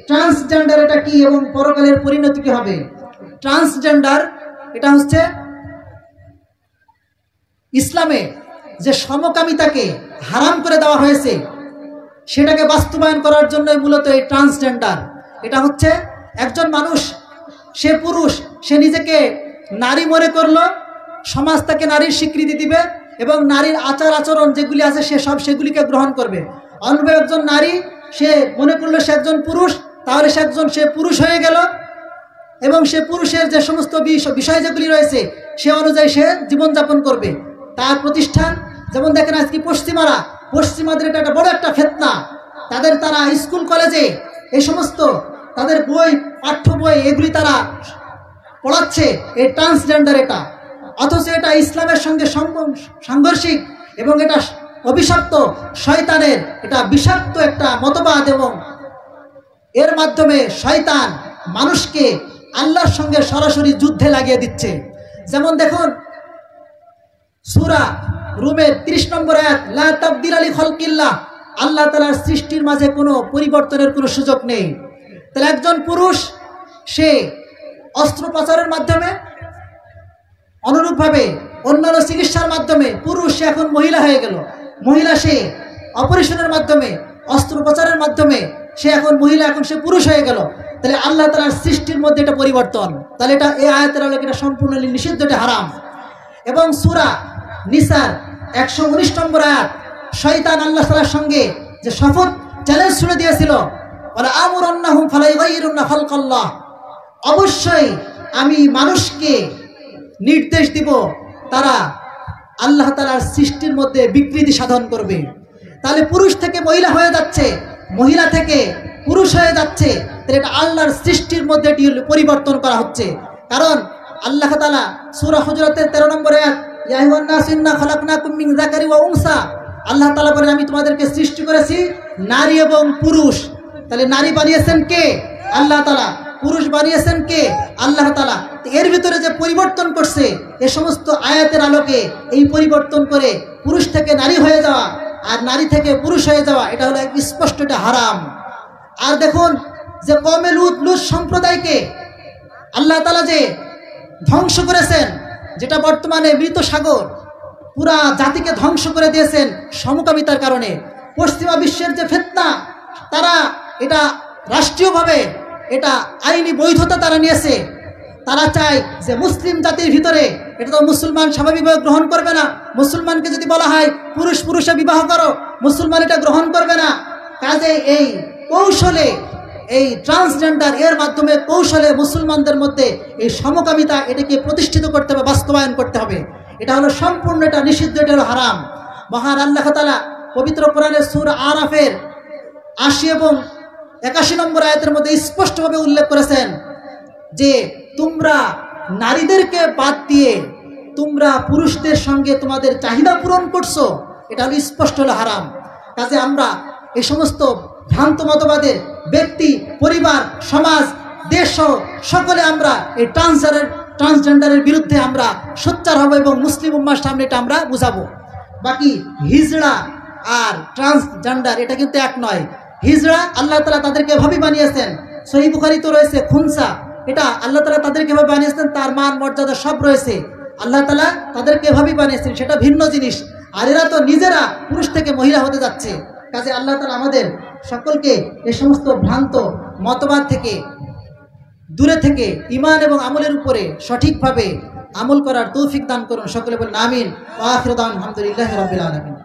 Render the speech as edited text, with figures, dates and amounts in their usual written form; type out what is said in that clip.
Transgender এটা কি এবং পরকালের পরিণতি কি হবে? ট্রান্সজেন্ডার এটা হচ্ছে ইসলামে যে সমকামিতাকে হারাম করে দেওয়া হয়েছে সেটাকে বাস্তবায়ন করার জন্য মূলত এই ট্রান্সজেন্ডার। এটা হচ্ছে একজন মানুষ, সে পুরুষ, সে নিজেকে নারী মনে করলো, সমাজ তাকে নারীর স্বীকৃতি দিবে এবং নারীর আচার আচরণ যেগুলি আছে সে সব সেগুলিকে গ্রহণ করবে। অন্য একজন নারী, সে মনে করলো সে একজন পুরুষ, তাহলে সে পুরুষ হয়ে গেল এবং সে পুরুষের যে সমস্ত বিষয় যেগুলি রয়েছে সে অনুযায়ী সে জীবনযাপন করবে। তার প্রতিষ্ঠান যেমন দেখেন আজকে পশ্চিমাদের এটা একটা বড় একটা ফিতনা। তারা স্কুল কলেজে এই সমস্ত তাদের বই, পাঠ্য বই এগুলি তারা পড়াচ্ছে এই ট্রান্সজেন্ডার এটা, অথচ এটা ইসলামের সঙ্গে সাংঘর্ষিক এবং এটা অভিশপ্ত শয়তানের এটা বিষাক্ত একটা মতবাদ এবং এর মাধ্যমে শয়তান মানুষকে আল্লাহর সঙ্গে সরাসরি যুদ্ধে লাগিয়ে দিচ্ছে। যেমন দেখুন সূরা রুমের 30 নম্বর আয়াত, লা তাবদিলা লিখালকিল্লাহ, আল্লাহ তাআলার সৃষ্টির মাঝে কোনো পরিবর্তনের কোনো সুযোগ নেই। তাহলে একজন পুরুষ সে অস্ত্রোপচারের মাধ্যমে, অনুরূপভাবে অন্যান্য চিকিৎসার মাধ্যমে পুরুষ সে এখন মহিলা হয়ে গেল, মহিলা সে অপারেশনের মাধ্যমে, অস্ত্রোপচারের মাধ্যমে সে এখন মহিলা, এখন সে পুরুষ হয়ে গেল। তাহলে আল্লাহ তাআলার সৃষ্টির মধ্যে এটা পরিবর্তন, তাহলে এটা এই আয়াতের আলোকে এটা সম্পূর্ণ নিষিদ্ধ, এটা হারাম। এবং সূরা নিসার 119 নম্বর আয়াত, শয়তান আল্লাহ তাআলার সঙ্গে যে শপথ চ্যালেঞ্জ ছুড়ে দিয়েছিল, ওয়ালা আমুরান্নাহুম ফালা ইউগাইয়িরুন্না খালকাল্লাহ, অবশ্যই আমি মানুষকে নির্দেশ দিব তারা আল্লাহ তাআলার সৃষ্টির মধ্যে বিকৃতি সাধন করবে। তাহলে পুরুষ থেকে মহিলা হয়ে যাচ্ছে, মহিলা থেকে পুরুষ হয়ে যাচ্ছে, তাহলে এটা আল্লাহর সৃষ্টির মধ্যে এটি পরিবর্তন করা হচ্ছে। কারণ আল্লাহ তাআলা সূরা হুজুরাতের 13 নম্বর আয়াত, ইয়া আইয়ুহান নাস ইন্না খালাকনাকুম মিন যাকারি ওয়া উনসা, আল্লাহ তাআলা বলেন আমি তোমাদেরকে সৃষ্টি করেছি নারী এবং পুরুষ। তাহলে নারী বানিয়েছেন কে? আল্লাহ তাআলা। পুরুষ বানিয়েছেন কে? আল্লাহ তাআলা। এর ভিতরে যে পরিবর্তন করছে এ সমস্ত আয়াতের আলোকে এই পরিবর্তন করে পুরুষ থেকে নারী হয়ে যাওয়া আর নারী থেকে পুরুষ হয়ে যাওয়া, এটা হলো স্পষ্ট, এটা হারাম। আর দেখুন যে কওমে লূত সম্প্রদায়কে আল্লাহ তাআলা যে ধ্বংস করেছেন, যেটা বর্তমানে মৃত সাগর, পুরা জাতিকে ধ্বংস করে দিয়েছেন সমকামিতার কারণে। পশ্চিমা বিশ্বের যে ফিতনা, তারা এটা রাষ্ট্রীয়ভাবে এটা আইনি বৈধতা তারা নিয়েছে। তারা চায় যে মুসলিম জাতির ভিতরে, এটা তো মুসলমান স্বাভাবিকভাবে গ্রহণ করবে না। মুসলমানকে যদি বলা হয় পুরুষ পুরুষে বিবাহ করো, মুসলমান এটা গ্রহণ করবে না। কাজে এই কৌশলে, এই ট্রান্সজেন্ডার এর মাধ্যমে কৌশলে মুসলমানদের মধ্যে এই সমকামিতা এটাকে প্রতিষ্ঠিত করতে হবে, বাস্তবায়ন করতে হবে। এটা হলো সম্পূর্ণ, এটা নিষিদ্ধ, এটা হলো হারাম। মহান আল্লাহ তাআলা পবিত্র কোরআনের সূরা আরাফের 80 এবং 81 নম্বর আয়াতের মধ্যে স্পষ্টভাবে উল্লেখ করেছেন যে তোমরা নারীদেরকে বাদ দিয়ে তোমরা পুরুষদের সঙ্গে তোমাদের চাহিদা পূরণ করছো, এটা হলো স্পষ্ট, হলো হারাম। কাজে আমরা এই সমস্ত ভ্রান্ত মতবাদের ব্যক্তি, পরিবার, সমাজ, দেশ সকলে আমরা এই ট্রান্সজেন্ডারের বিরুদ্ধে আমরা সোচ্চার হব এবং মুসলিম উম্মার সামনে এটা আমরা বুঝাবো। বাকি হিজড়া আর ট্রান্সজেন্ডার এটা কিন্তু এক নয়। হিজড়া আল্লাহ তাআলা তাদেরকে এভাবেই বানিয়েছেন, সহিহ বুখারীতে রয়েছে খুনসা, এটা আল্লাহ তাআলা তাদেরকে এভাবে বানিয়েছেন, তার মান মর্যাদা সব রয়েছে, আল্লাহ তাআলা তাদেরকে এভাবেই বানিয়েছেন, সেটা ভিন্ন জিনিস। আর এরা তো নিজেরা পুরুষ থেকে মহিলা হতে যাচ্ছে। কাজে আল্লাহ তাআলা আমাদের সকলকে এই সমস্ত ভ্রান্ত মতবাদ থেকে দূরে থেকে ঈমান এবং আমলের উপরে সঠিকভাবে আমল করার তৌফিক দান করুন। সকলে বলেন আমিন। ওয়া আখিরু দাওয়ানা আলহামদুলিল্লাহি রাব্বিল আলামিন।